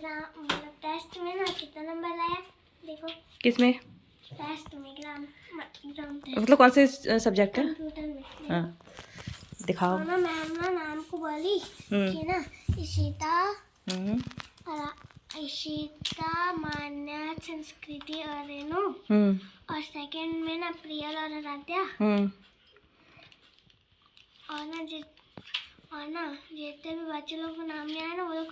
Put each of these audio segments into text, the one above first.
ग्राम मतलब टेस्ट में ना कितना नंबर लाया देखो। किसमें? टेस्ट में ग्राम टेस्ट मतलब कौन से सब्जेक्ट है? कंप्यूटर में। हाँ दिखाओ। ना मैम ना नाम को बोली कि ना इशिता मान्या संस्कृति और रेनू और सेकंड में ना प्रियल और आराध्या और ना जितने भी बच्चे लोग को नाम नहीं आया ना वो लोग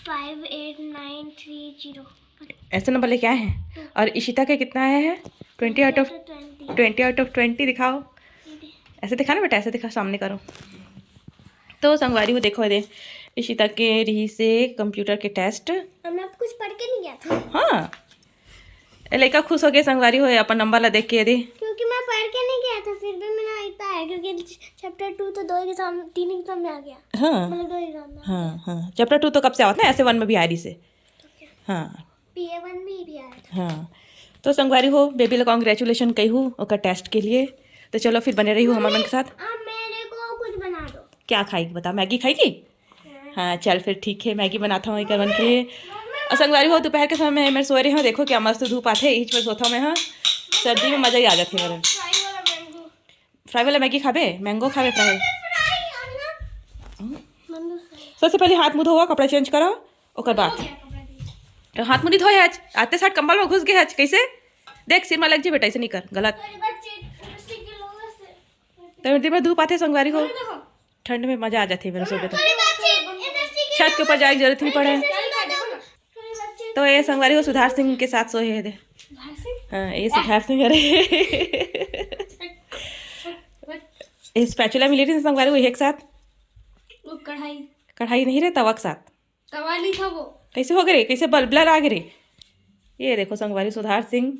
58930 ऐसे नंबर लेके आए हैं। और इशिता के कितना आया है? 20 आउट ऑफ 20 दिखाओ। ऐसे दिखा ना बेटा, ऐसे दिखा, सामने करो। तो संगवारी को देखो दे इशिता के री से कंप्यूटर के टेस्ट हमने कुछ पढ़ के नहीं गया था। हाँ लड़का खुश हो गया संगवारी हो अपन नंबर ला देख के दे, क्योंकि मैं पढ़ के नहीं गया था फिर भी मैंने इतना है क्योंकि चैप्टर 2 तो 2 एग्जाम 3 एग्जाम में आ गया। हाँ मतलब 2 एग्जाम में। हाँ चैप्टर 2 तो कब से आवत ना, ऐसे 1 में भी आ रही से। हाँ PA1 भी आया था। हाँ तो संगवारी हो बेबी ला कॉन्ग्रेचुलेशन कहूँ ओकर टेस्ट के लिए। तो चलो फिर बने रही हो हमारे मन के साथ। अब मेरे को कुछ बना दो। क्या खाएगी बता? मैगी खाएगी? हाँ चल फिर ठीक है, मैगी बनाता हूँ एक मन के लिए। और संगवारी हो दोपहर के समय में मैं सो रही हूँ, देखो क्या मस्त धूप आते है, ईच में सोता मैं। हाँ सर्दी में मज़ा ही आ जाती है मेरे। फ्राई वाला मैगी खाबे? मैंगो खाबे फ्राई? सबसे पहले हाथ मुँह धोवा, कपड़ा चेंज करो, ओकर बाद हाथ मुँह नहीं धोए आज, आते साथ कंबल में घुस गए आज। कैसे देख सिर में लग जाए बेटा, ऐसे नहीं कर, गलत। तो दिन में धूप आते संगवारी हो, ठंड में मज़ा आ जाती है मेरे सोते। तो छत के ऊपर जाए की जरूरत नहीं पड़े। तो ये संगवारी हो सुधार सिंह के साथ सोए दे। हाँ ये सुधार सिंह अरे ये स्पैचुला मिली थी संगवारी को एक साथ। वो कढ़ाई नहीं रहे, तवा के साथ। तवा नहीं था वो। कैसे हो गए, कैसे ब्लर आ गए। ये देखो संगवारी सुधार सिंह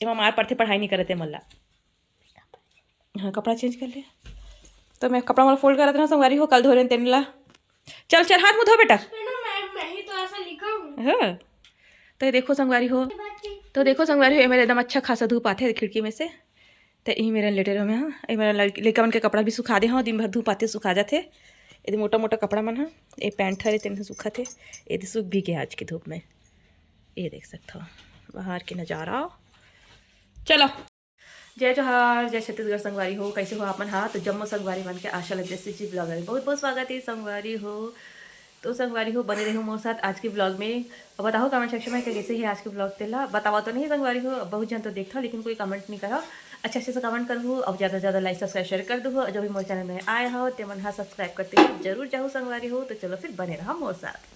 एवं मार पढ़ते पढ़ाई नहीं करते मल्ला। हाँ कपड़ा चेंज कर ले। तो मैं कपड़ा वाला फोल्ड कर रहा था ना संगवारी हो, कल धो रहे तेन ला। चल चल हाथ मुँह धो बेटा। मैं ही तो ऐसा लिखा हूँ। हाँ तो ये देखो संगवारी हो, तो देखो संगवारी हो, ये मेरे एकदम अच्छा खासा धूप आते है खिड़की में से। तो यही मेरा लेटे रहो मैं। हाँ ये मेरा लड़का मन के कपड़ा भी सुखा दे। हाँ दिन भर धूप आते सुखा जाते। ये मोटा मोटा कपड़ा मन। हाँ ये पैंट है तेन से सूखा थे, ये सूख भी गया आज की धूप में। ये देख सकते हो बाहर के नज़ारा। चलो जय जोहार, जय छत्तीसगढ़ संगवारी हो, कैसे हो आप मन? हाँ तो जम्मू संगवारी मन के आशा लग जैसे जी ब्लॉग है, बहुत बहुत स्वागत है संगवारी हो। तो संगवारी हो बने रही हूँ मोर साथ आज के ब्लॉग में। बताओ कमेंट सेक्शन में कैसे है आज के ब्लॉग तेला बतावा तो नहीं संगवारी हो, बहुत जन तो देखता लेकिन कोई कमेंट नहीं करा। अच्छे से कमेंट कर हो, अब ज़्यादा से ज़्यादा लाइक सब्सक्राइब शेयर कर दो। जो भी मोर चैनल में आए हो ते मन हाँ सब्सक्राइब करते हो जरूर जाओ संगवारी हो। तो चलो फिर बने रहा मोर साथ।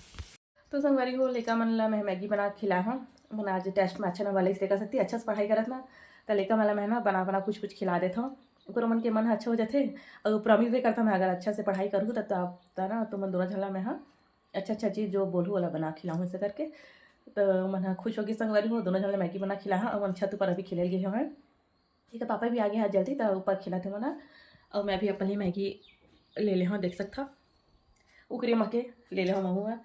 तो संगवारी हो लेका मन ला मैं मैगी बना खिलाया हूँ। मन आज टेस्ट में अच्छा ना वाले इसलिए कर सकती अच्छा से पढ़ाई करत ना, तो लेका मला मैं ना बना कुछ खिला देता हूँ। ओकर मन के मन अच्छा हो जाते और प्रॉमिस भी करता मैं अगर अच्छा से पढ़ाई करूँ तब तो ना तो मन दोनों झला में हाँ अच्छा चीज़ जो बोलूँ वाला बना खिलाऊँ ऐसे करके। तो मन हाँ खुश होगी संगवारी हो, दोनों झला मैगी बना खिला और मन छत ऊपर अभी खिले गए हमें। ठीक है पापा भी आ गए आज जल्दी, तो ऊपर खिलाते मना और मैं भी अपनी मैगी ले ले हाँ देख सकता उकरी मके ले ले हूँ।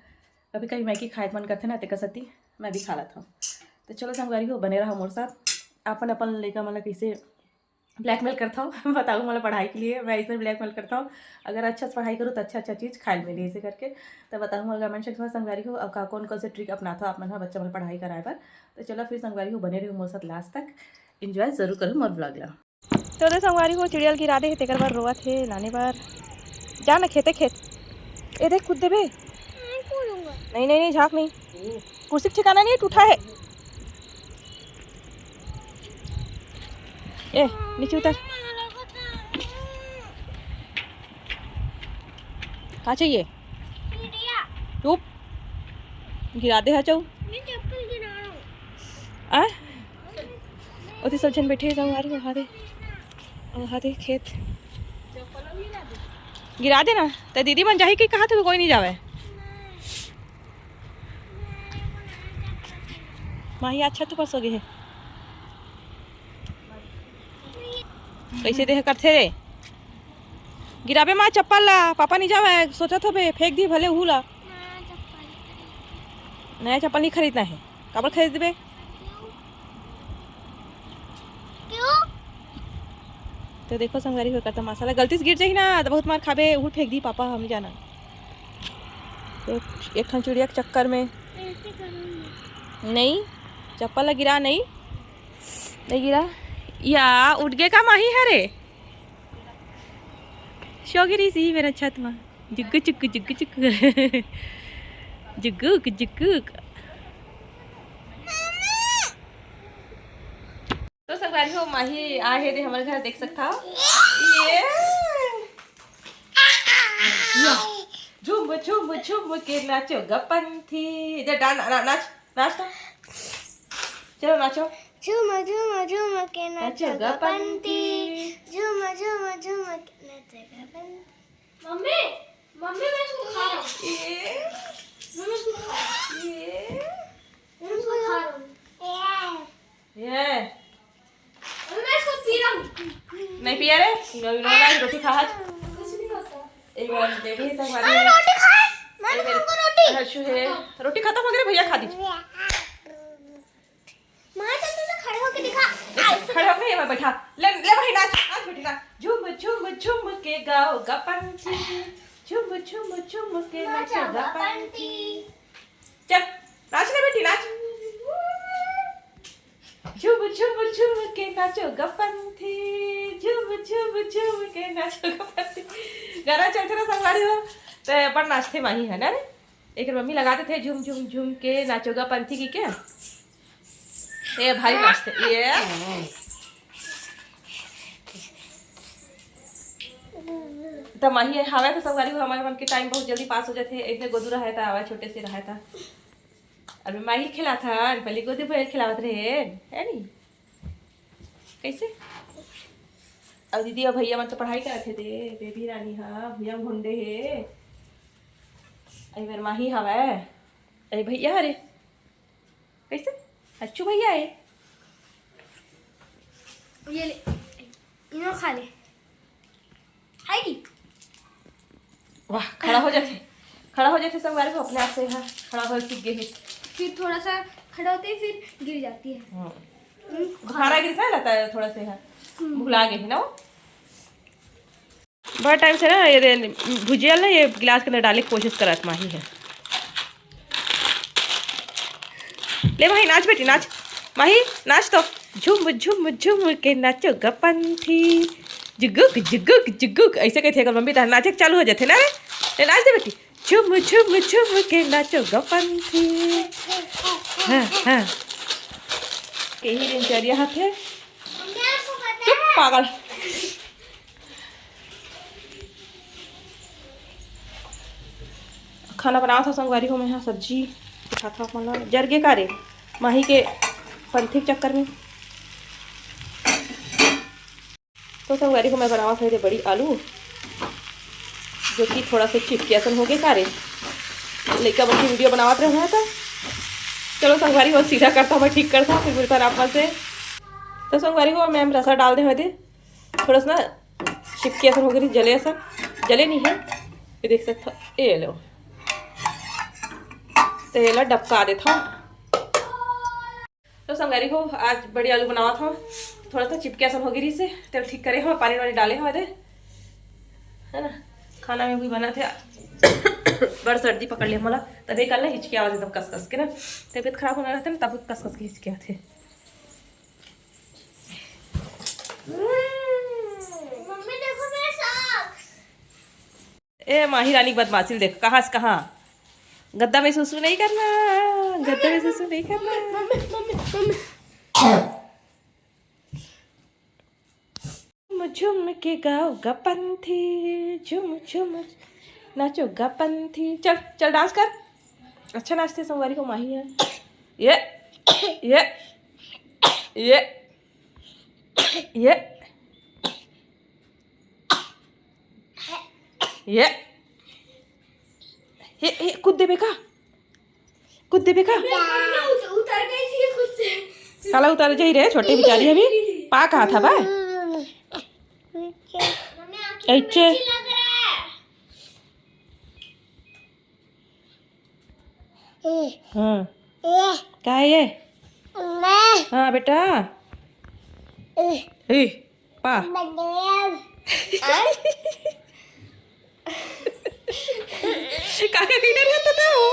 कभी कभी मैगी खाए मन करते ना ते कसती मैं भी खा लेता हूँ। तो चलो संगवारी हो बने रहा मोर साथ। अपन अपन लेकर मतलब कैसे ब्लैकमेल करता हूँ बताऊँ मतलब पढ़ाई के लिए मैं इसमें ब्लैकमेल करता हूँ। अगर अच्छा से पढ़ाई करूँ तो अच्छा चीज़ खाए मिले ऐसे करके। तो बताऊँ कमेंट सेक्शन में संगवारी हो अब कौन कौन से ट्रिक अपनाता हो आप मन बच्चा मन पढ़ाई कराए पर। तो चलो फिर संगवारी हो बने रही हूँ मोर साथ लास्ट तक, इंजॉय जरूर करूँ मोर ब्लॉग ला। तो संगवारी हो चिड़ियल गिरा दे तेकर बार रोआ थे लाने बार जा ना खेते खेत ये देख कूद देबे। नहीं झाँक नहीं, कुर्सी ठिकाना नहीं टूटा है। ए नीचे उतर, कहाँ चाहिए? चुप गिरा दे चौ उधर सब जन बैठे संगवारी वहाँ दे खेत गिरा दे ना। तो दीदी मन जाही कि कहा थे कोई नहीं जावे माही अच्छा तो परसों गे है कैसे देह करते रे गिराबे माँ चप्पल ला पापा नहीं जावे सोचा था बे फेंक दी भले हुला। नया चप्पल नहीं खरीदना है, कब खरीद बे? क्यों? तो देखो संगवारी हो करता मसाला गलती से गिर जाही ना तो बहुत मार खाबे, वो फेंक दी पापा हम जाना। एक ठन चिड़िया के चक्कर में ऐसे करूँगी। नहीं चप्पल गिरा नहीं गिरा या उठ गए का माही हरे शो गिरी सी मेरा छत में जुग्गू चुक्कू जुग्गू चुक्कू जुग्गू जुग्गू। तो संगवारी हो माही आए थे हमारे घर देख सकता हो ये झूम झूम झूम के नाचो गपंथी इधर नाच नाच तो चलो नाचो झूम झूम झूम के नाचो नाचो गपंती झूम झूम झूम के नाचो गपंती। मम्मी मम्मी मैं इसको खा रहा हूँ। मम्मी इसको खा मैं इसको खा रहा हूँ। ये मम्मी मैं इसको पी रहा हूँ। नहीं पिया रे रोटी खा आज कुछ नहीं होता। एक बार देखिए संगवारी मैंने रोटी खाई। मैंने तुमको रोटी। हर्षु है रोटी खत्म हो गई भैया खा दीजिए माँ चल तू खड़े होके दिखा। खड़े होके मैं बैठा ले ले भाई नाच नाच बेटी नाच झूम झूम झूम के गाओ गपंती झूम झूम झूम के नाचो गपंती चल नाच ले बेटी नाच झूम झूम झूम के नाचो गपंती झूम झूम झूम के नाचो गपंती गाना चलते ना संगवारी हो तो अपन नाचते माही है ना रे एक मम्मी लगाते थे झूम झूम झूम के नाचो गपंती की क्या ये भारी नाचते ये तो माही हवा तो संगवारी हो हमारे मन के टाइम बहुत जल्दी पास हो जाते इतने गोदू रहा था आवा छोटे से रहा था अभी माही खिला था पहले गोदी पर खिलावत रहे है नी कैसे अब दीदी और भैया मन तो पढ़ाई करते थे बेबी रानी हाँ भैया घुंडे है अरे बार माही हवा अरे भैया अरे कैसे अच्छू भैया है ये ले इनो खा ले खाएगी। वाह खड़ा हो जाते संगवारी को अपने आप से हाँ खड़ा हो सीख गए फिर थोड़ा सा खड़ा होते ही फिर गिर जाती है। खाना गिरता रहता है थोड़ा से हाँ भुला गए ना वो बहुत टाइम से ना ये भुजिया ना ये गिलास के अंदर डालने की कोशिश करा माही है ले माही नाच बेटी नाच माही नाच तो झूम झूम झूम के नाचो गपंथी जुगुक जुगुक जुगुक ऐसे कहते अगर मम्मी तार नाचे चालू हो जाते ना रे नाच दे बेटी झूम झूम झूम के नाचो गपंथी हाँ हाँ कहीं दिनचर्या हाथ है चुप पागल खाना बनाया था संगवारी हो मैं यहाँ सब्जी खाता मतलब जरगे का रे माही के पंथी के चक्कर में तो संगवारी को मैं बनावा थे बड़ी आलू जो कि थोड़ा सा चिपकियासन हो गए का रे लड़का बन की वीडियो बनावत रहा था चलो संगवारी को सीधा करता मैं ठीक करता फिर बोलता आप से तो संगवारी को मैं रसा डाल दे दे थोड़ा सा ना चिपकियासन हो गई जले ऐसा जले नहीं है ये देख सकता ये लो तो ये ला डबका देता तो संगवारी को आज बड़ी आलू बनावा था थोड़ा सा चिपकिया सन हो गई से तब ठीक करे हम पानी वानी डाले हमारे है ना खाना में भी बना थे बड़ सर्दी पकड़ लिया मला तभी कल ना हिचके आवाज एकदम कस कस के ना तबीयत खराब होना रहता ना तब कस कस के हिचके आते मम्मी देखो मेरे सॉक्स। ए माही रानी की बदमाशी देख कहाँ से कहाँ गद्दा में सुसु नहीं करना गद्दा में सुसु नहीं करना मम्मी मम्मी मम्मी झुम के गाओ गपंथी झुम झुम नाचो गपंथी चल चल डांस कर अच्छा नाचते संगवारी को माही है ये ये ये ये ये कूद दे बेका उतर गई थी खुद से। साला उतार जाई रे छोटे बेचारी अभी पा कहा था बा अच्छे हाँ क्या है ये हाँ बेटा पा काका कहीं रहता था वो